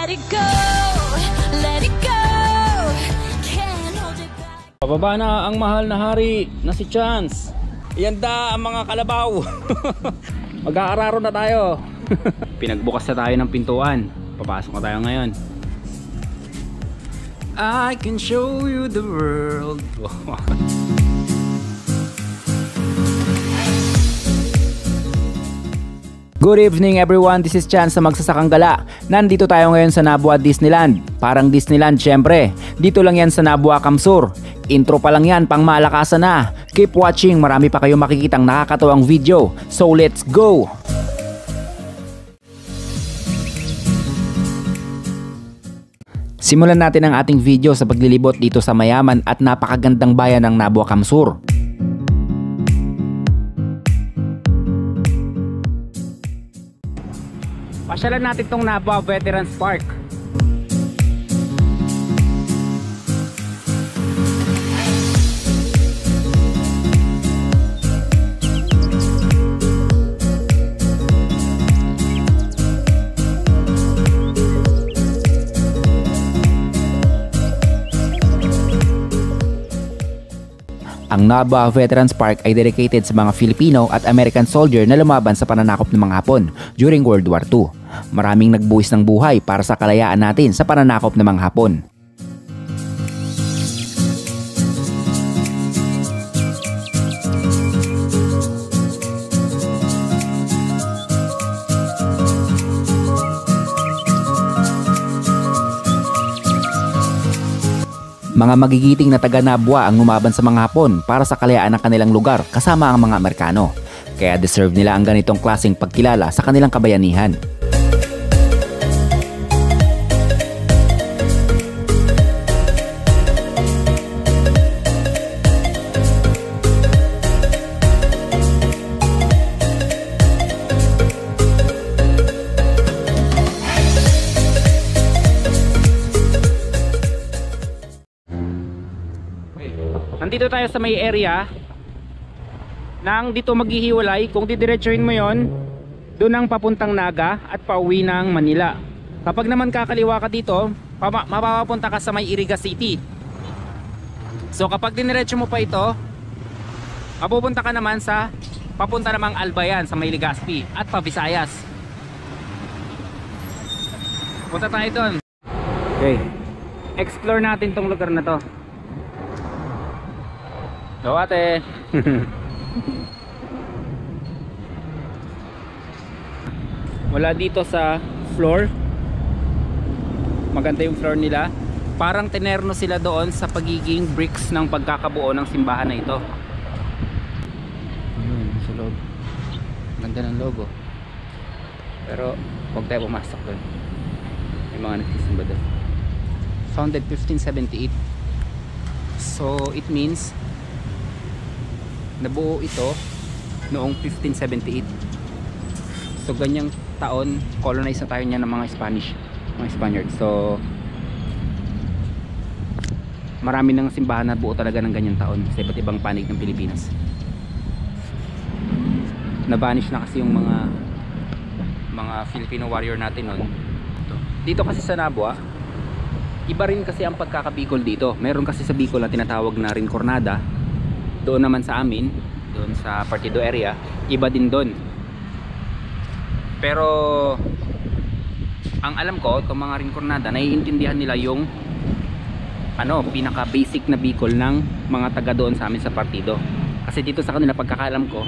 let it go, let it go. Can't hold it back. Pababa na ang mahal na hari na si Chance. Ianda ang mga kalabaw. Mag-aararo na tayo. Pinagbukas na tayo ng pintuan. Papasok na tayo ngayon. I can show you the world. Good evening everyone, this is Chance sa Magsasakang Gala. Nandito tayo ngayon sa Nabua Disneyland. Parang Disneyland syempre. Dito lang yan sa Nabua Kamsur. Intro pa lang yan, pang malakasan na. Keep watching, marami pa kayong makikitang nakakatawang video. So let's go! Simulan natin ang ating video sa paglilibot dito sa mayaman at napakagandang bayan ng Nabua Kamsur. Pasyalan natin itong Nabua Veterans Park. Ang Nabua Veterans Park ay dedicated sa mga Filipino at American soldier na lumaban sa pananakop ng mga Hapon during World War II. Maraming nagbuwis ng buhay para sa kalayaan natin sa pananakop ng mga Hapon. Mga magigiting na taga Nabua ang lumaban sa mga Hapon para sa kalayaan ng kanilang lugar kasama ang mga Amerikano. Kaya deserve nila ang ganitong klaseng pagkilala sa kanilang kabayanihan. Nandito tayo sa may area nang dito maghihiwalay. Kung didiretsuhin mo yon, doon ang papuntang Naga at pauwi ng Manila. Kapag naman kakaliwa ka dito, mapapapunta ka sa may Iriga City. So kapag diniretso mo pa ito, mapupunta ka naman sa papunta namang Albayan sa may Legazpi at pa Visayas. Punta tayo doon. Okay, explore natin tong lugar na to. So ate. Wala dito sa floor. Maganda yung floor nila. Parang tinerno sila doon sa pagiging bricks ng pagkakabuo ng simbahan na ito. Sa loob. Ganda ng logo. Pero huwag tayo pumasok doon. May mga nagsisimba doon. Founded 1578. So it means nabuo ito noong 1578. So ganyang taon colonize na tayo niya ng mga Spanish, mga Spaniards. So marami ng simbahan na buo talaga ng ganyang taon sa iba't ibang panig ng Pilipinas. Nabanish na kasi yung mga Filipino warrior natin noon. Dito kasi sa Nabua, iba rin kasi ang pagkaka-Bicol dito. Meron kasi sa Bicol na tinatawag na Rincornada. Doon naman sa amin, doon sa Partido area, iba din doon. Pero ang alam ko, itong mga Rincornada, naiintindihan nila yung pinaka basic na Bicol ng mga taga doon sa amin sa partido. Kasi dito sa kanila, pagkakaalam ko,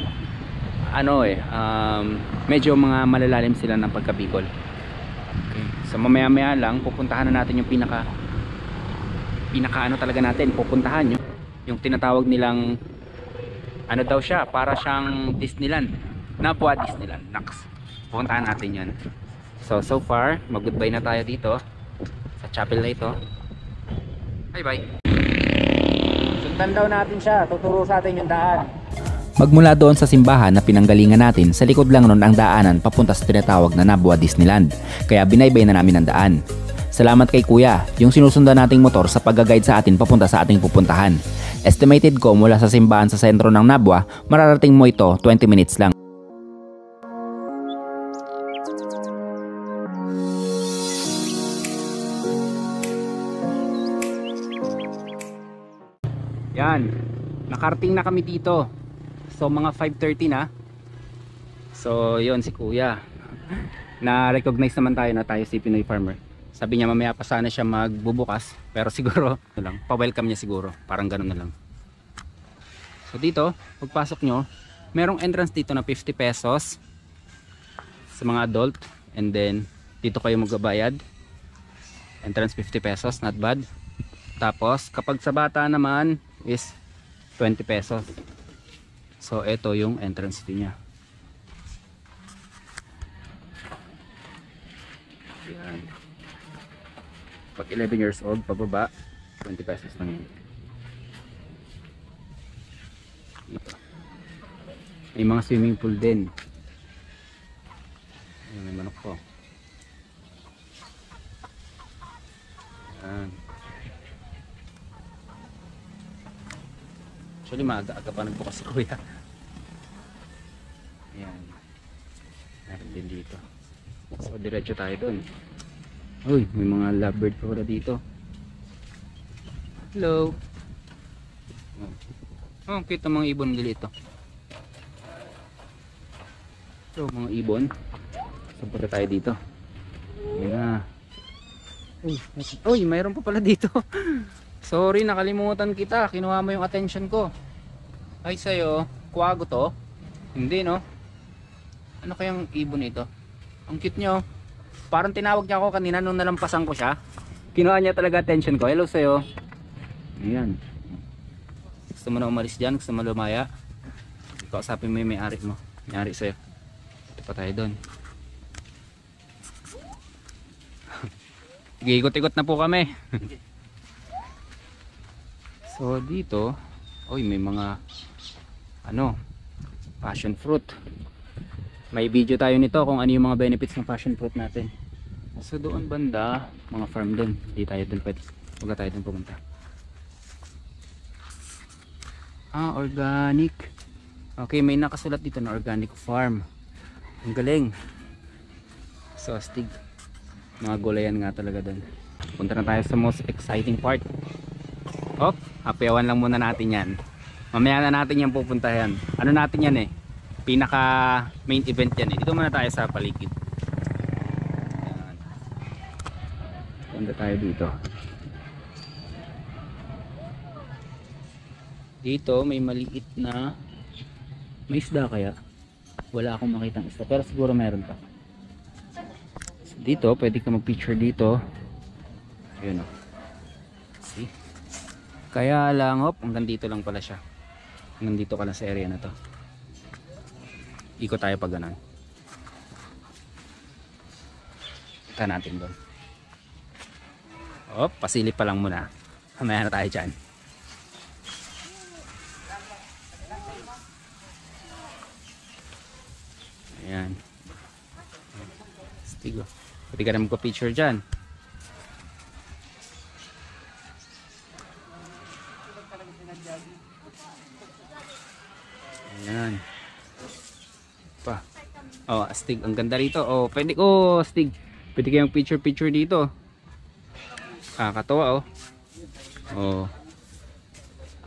medyo mga malalalim sila ng pagka-Bicol. Okay. So mamaya-maya lang pupuntahan na natin yung pinaka talaga natin, pupuntahan yung tinatawag nilang daw siya, para siyang Disneyland, Nabua Disneyland. Next, pupuntahan natin yun. So far, mag-goodbye na tayo dito sa chapel na ito. Bye bye. Sundan daw natin siya, tuturo sa atin yung daan. Magmula doon sa simbahan na pinanggalingan natin, sa likod lang nun ang daanan papunta sa tinatawag na Nabua Disneyland. Kaya binaybay na namin ang daan. Salamat kay Kuya, yung sinusundan nating motor sa pag-guide sa atin papunta sa ating pupuntahan. Estimated ko mula sa simbahan sa sentro ng Nabua, mararating mo ito 20 minutes lang. Yan. Nakarating na kami dito. So mga 5:30 na. So yon si kuya. Na-recognize naman tayo na tayo si Pinoy Farmer. Sabi niya mamaya pa sana siya magbubukas. Pero siguro, lang, pa-welcome niya siguro. Parang ganun na lang. So dito, pagpasok nyo, merong entrance dito na 50 pesos sa mga adult. And then, dito kayo magbabayad. Entrance 50 pesos, not bad. Tapos, kapag sa bata naman is 20 pesos. So, ito yung entrance fee niya. Yan. Pag 11 years old, pababa, 20 pesos lang yun. Ito. May mga swimming pool din. Ayan, may manok po. Ayan. Actually, maaga-aga pa nagbukas si kuya. Ayan. Meron din dito. So, diretso tayo dun. Uy, may mga lovebird pa wala dito. Hello. Oh, cute ang mga ibon dito. So, mga ibon. So, punta tayo dito. Ayan na. Uy, mayroon pa pala dito. Sorry, nakalimutan kita. Kinuha mo yung attention ko. Ay, sa'yo. Kuwago to? Hindi, no? Ano kayang ibon ito? Ang cute nyo. Parang tinawag niya ako kanina nung nalampasan ko siya. Kinuha niya talaga attention ko. Hello sa'yo. Ayan. Gusto mo na umalis dyan? Gusto mo lumaya? Kausapin mo yung may-ari mo. May-ari sa'yo. Ito pa tayo doon. Ikot-ikot na po kami. So dito, oy, may mga passion fruit. May video tayo nito kung ano yung mga benefits ng passion fruit natin. So doon banda, mga farm doon. Hindi tayo doon pwede. Huwag tayo doon pumunta. Organic. Okay, may nakasulat dito na organic farm. Ang galing. So astig. Mga gulayan nga talaga doon. Punta na tayo sa most exciting part. Happyawan lang muna natin yan. Mamaya na natin yan pupuntahan. Ano natin yan eh? Pinaka main event yan eh. Dito muna tayo sa paligid. Ayan. Punta tayo dito. Dito may maliit na may isda kaya? Wala akong makitang isda pero siguro meron pa. So, dito pwede ka mag picture dito. Ayun o. See? Kaya lang hanggang dito lang pala siya. Hanggang dito ka lang sa area na to. Ikot tayo pag ganun. Ito natin doon. Pasilip pa lang muna. Mamaya na tayo dyan. Ayan. Stigo. Pwede ka na magpa-picture dyan. Ayan. Pa. Astig. Ang ganda rito. Pwede astig. Pwede kayong picture dito. Kakatuwa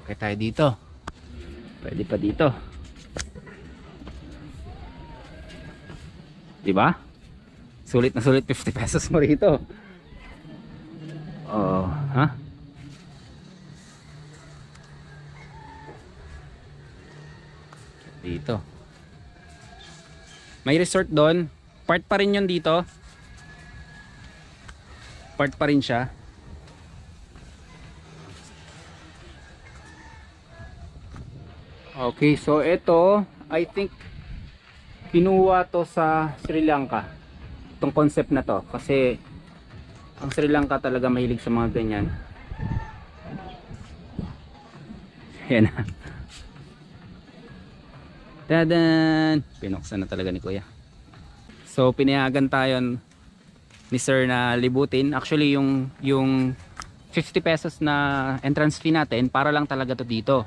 Okay tayo dito. Pwede pa dito. Diba? Sulit na sulit 50 pesos mo rito. Dito. May resort doon. Part pa rin yun dito. Part pa rin siya. Okay, so ito, I think kinuha to sa Sri Lanka. Itong concept na to. Kasi ang Sri Lanka talaga mahilig sa mga ganyan. Yan na. Tadan! Pinuksan na talaga ni kuya. So pinayagan tayo ni sir na libutin. Actually yung 50 pesos na entrance fee natin para lang talaga to dito.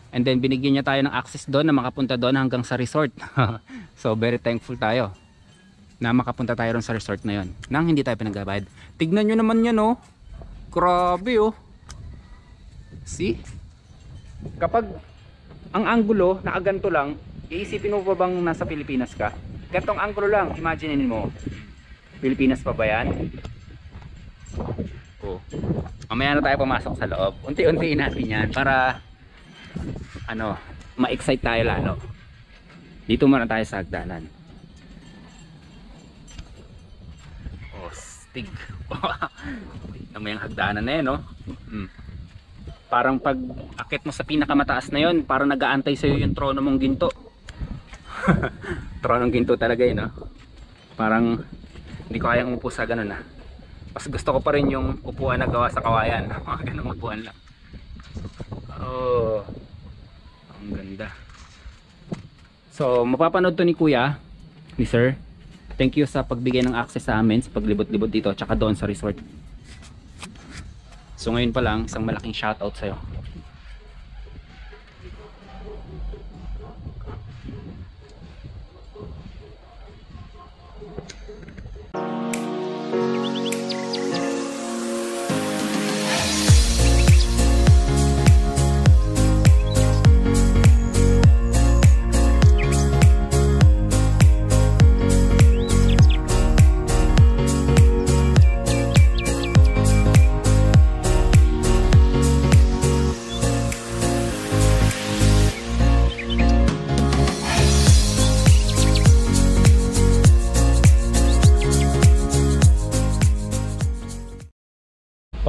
And then binigyan niya tayo ng access doon na makapunta doon hanggang sa resort. So very thankful tayo na makapunta tayo ron sa resort na yon nang hindi tayo pinagbabayad. Tignan nyo naman yan Grabe See? kapag ang anggulo nakaganto lang, iisipin mo pa bang nasa Pilipinas ka? Gantong anggulo lang, imaginein mo. Pilipinas pa ba yan? Oh. Mamaya na tayo pumasok sa loob. Unti-untiin natin yan para ano, ma-excite tayo lalo. Dito muna tayo sa hagdanan. Oh, stig. May hagdanan na yan, no? Parang pag akit mo sa pinakamataas na yon, parang nag-aantay sa'yo yung trono mong ginto. Tronong ginto talaga yun, no? Parang hindi ko kayang umupo sa ganun, ah. Mas gusto ko pa rin yung upuan na gawa sa kawayan. Mga ganung upuan lang. Oh, ang ganda. So mapapanood to ni kuya, ni sir. Thank you sa pagbigay ng access sa amin sa paglibot-libot dito tsaka doon sa resort. So ngayon pa lang, isang malaking shoutout sa'yo.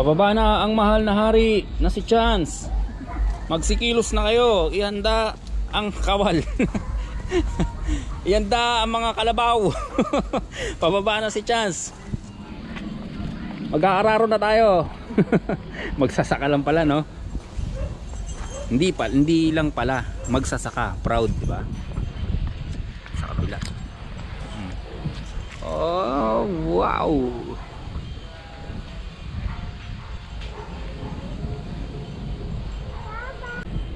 Pababa na ang mahal na hari na si Chance. Magsikilos na kayo. Ihanda ang kawal. Ihanda ang mga kalabaw. Pababa na si Chance. Mag-aararo na tayo. Magsasaka lang pala, no? Hindi lang pala magsasaka. Proud, di ba? Sa kabila. Oh, wow.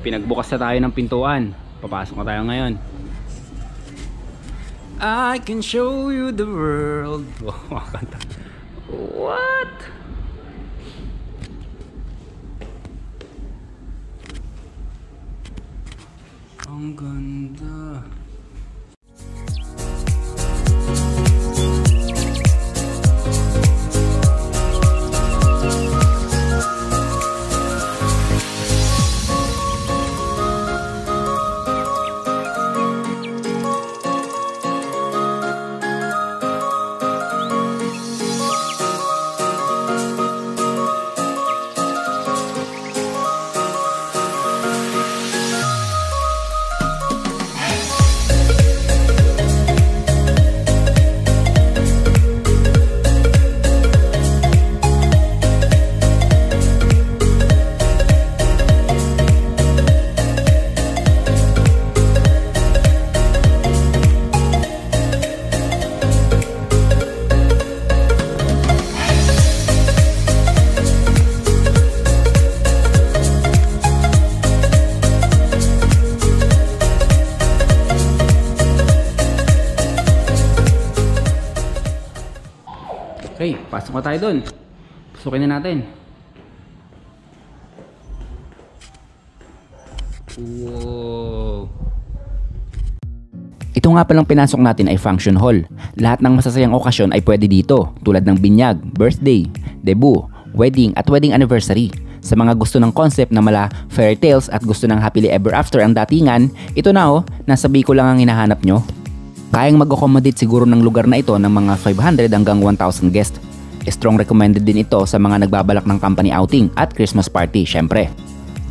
Pinagbukas na tayo ng pintuan. Papasok na tayo ngayon. I can show you the world. Oh, kanta. What? Ang ganda. Okay, pasok na tayo dun. Pasukin na natin. Wow. Ito nga palang pinasok natin ay function hall. Lahat ng masasayang okasyon ay pwede dito, tulad ng binyag, birthday, debut, wedding at wedding anniversary. Sa mga gusto ng concept na mala fairy tales at gusto ng happily ever after ang datingan, ito na nasa Bicol lang ang hinahanap nyo. Kayang mag-accommodate siguro ng lugar na ito ng mga 500 hanggang 1,000 guests. Strong recommended din ito sa mga nagbabalak ng company outing at Christmas party, syempre.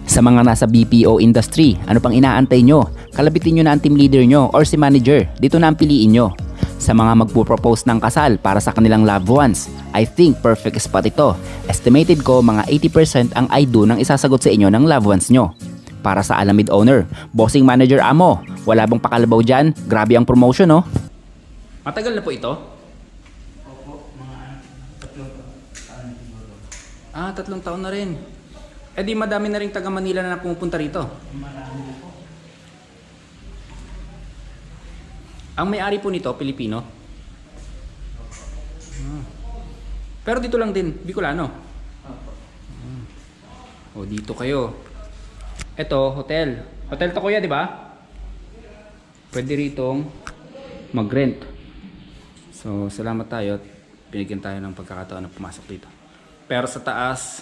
Sa mga nasa BPO industry, ano pang inaantay nyo? Kalabitin nyo na ang team leader nyo or si manager, dito na ang piliin nyo. Sa mga magpo-propose ng kasal para sa kanilang loved ones, I think perfect spot ito. Estimated ko mga 80% ang I do nang isasagot sa inyo ng loved ones nyo. Para sa Alamid owner, bossing manager amo, wala bang pakalabaw dyan? Grabe ang promotion, no? Matagal na po ito? Opo, mga 3 taon na siguro. 3 taon na rin. Eh di madami na rin taga Manila na pumupunta rito. Marami na po. Ang may-ari po nito, Pilipino? Pero dito lang din, Bicolano? Opo. O dito kayo. Ito, hotel. Hotel to kuya, di ba? Pwede ritong mag-rent. So, salamat tayo at binigyan tayo ng pagkakataon na pumasok dito. Pero sa taas,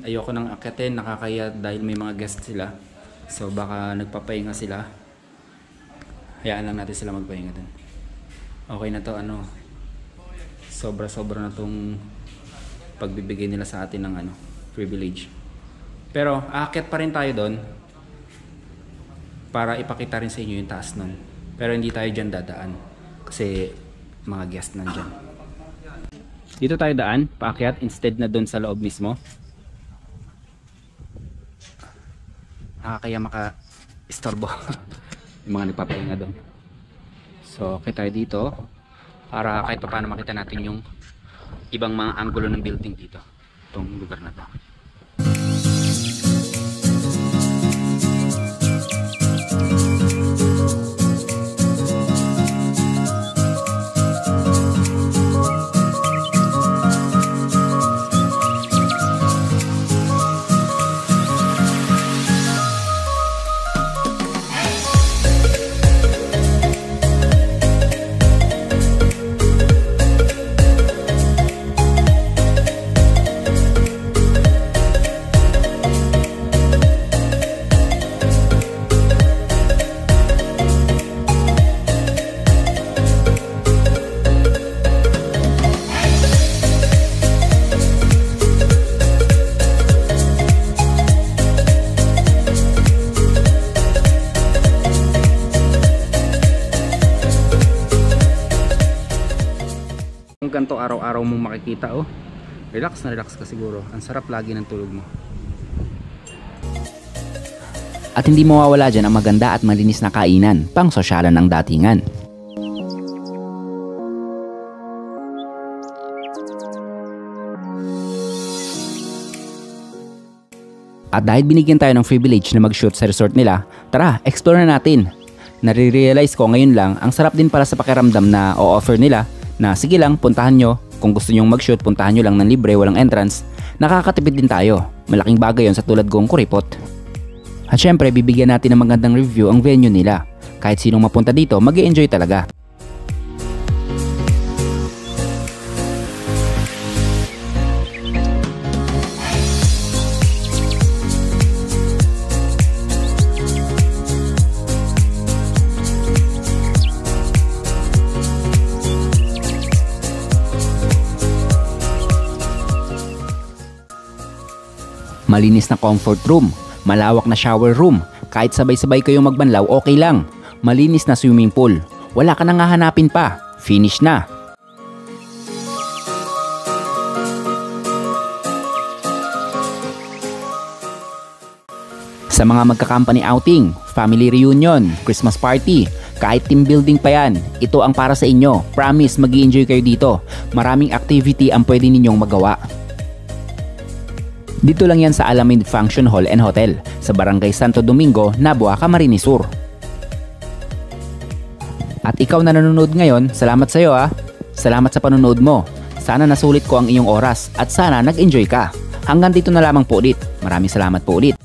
ayoko nang akyatin, nakakaya dahil may mga guests sila. So, baka nagpapahinga sila. Hayaan lang natin sila magpahinga dun. Okay na to, ano, sobra-sobra na tong pagbibigay nila sa atin ng ano, privilege. Pero aakyat pa rin tayo doon para ipakita rin sa inyo yung taas nun. Pero hindi tayo dyan dadaan kasi mga guest nandyan. Dito tayo daan, paakyat instead na doon sa loob mismo. Nakakaya maka-istorbo yung mga nagpapahinga doon. So okay tayo dito para kahit pa paano makita natin yung ibang mga anggulo ng building dito. Itong lugar na to. Ganito araw-araw mong makikita, oh. Relax na relax ka siguro. Ang sarap lagi ng tulog mo. At hindi mawawala dyan ang maganda at malinis na kainan, pang sosyalan ng datingan. At dahil binigyan tayo ng privilege na mag-shoot sa resort nila, tara, explore na natin. Nare-realize ko ngayon lang, ang sarap din pala sa pakiramdam na o-offer nila na sige lang, puntahan nyo. Kung gusto nyong mag-shoot, puntahan nyo lang ng libre, walang entrance. Nakakatipid din tayo. Malaking bagay yon sa tulad kong kuripot. At syempre, bibigyan natin ng magandang review ang venue nila. Kahit sinong mapunta dito, mag-e-enjoy talaga. Malinis na comfort room, malawak na shower room, kahit sabay-sabay kayong magbanlaw okay lang. Malinis na swimming pool, wala ka nang hahanapin pa, finish na. Sa mga magka-company outing, family reunion, Christmas party, kahit team building pa yan, ito ang para sa inyo. Promise, mag-i-enjoy kayo dito. Maraming activity ang pwede ninyong magawa. Dito lang yan sa Alameda Function Hall and Hotel sa Barangay Santo Domingo, Nabua, Camarines Sur. At ikaw na nanonood ngayon, salamat sa iyo ah. Salamat sa panonood mo. Sana nasulit ko ang iyong oras at sana nag-enjoy ka. Hanggang dito na lamang po ulit. Maraming salamat po ulit.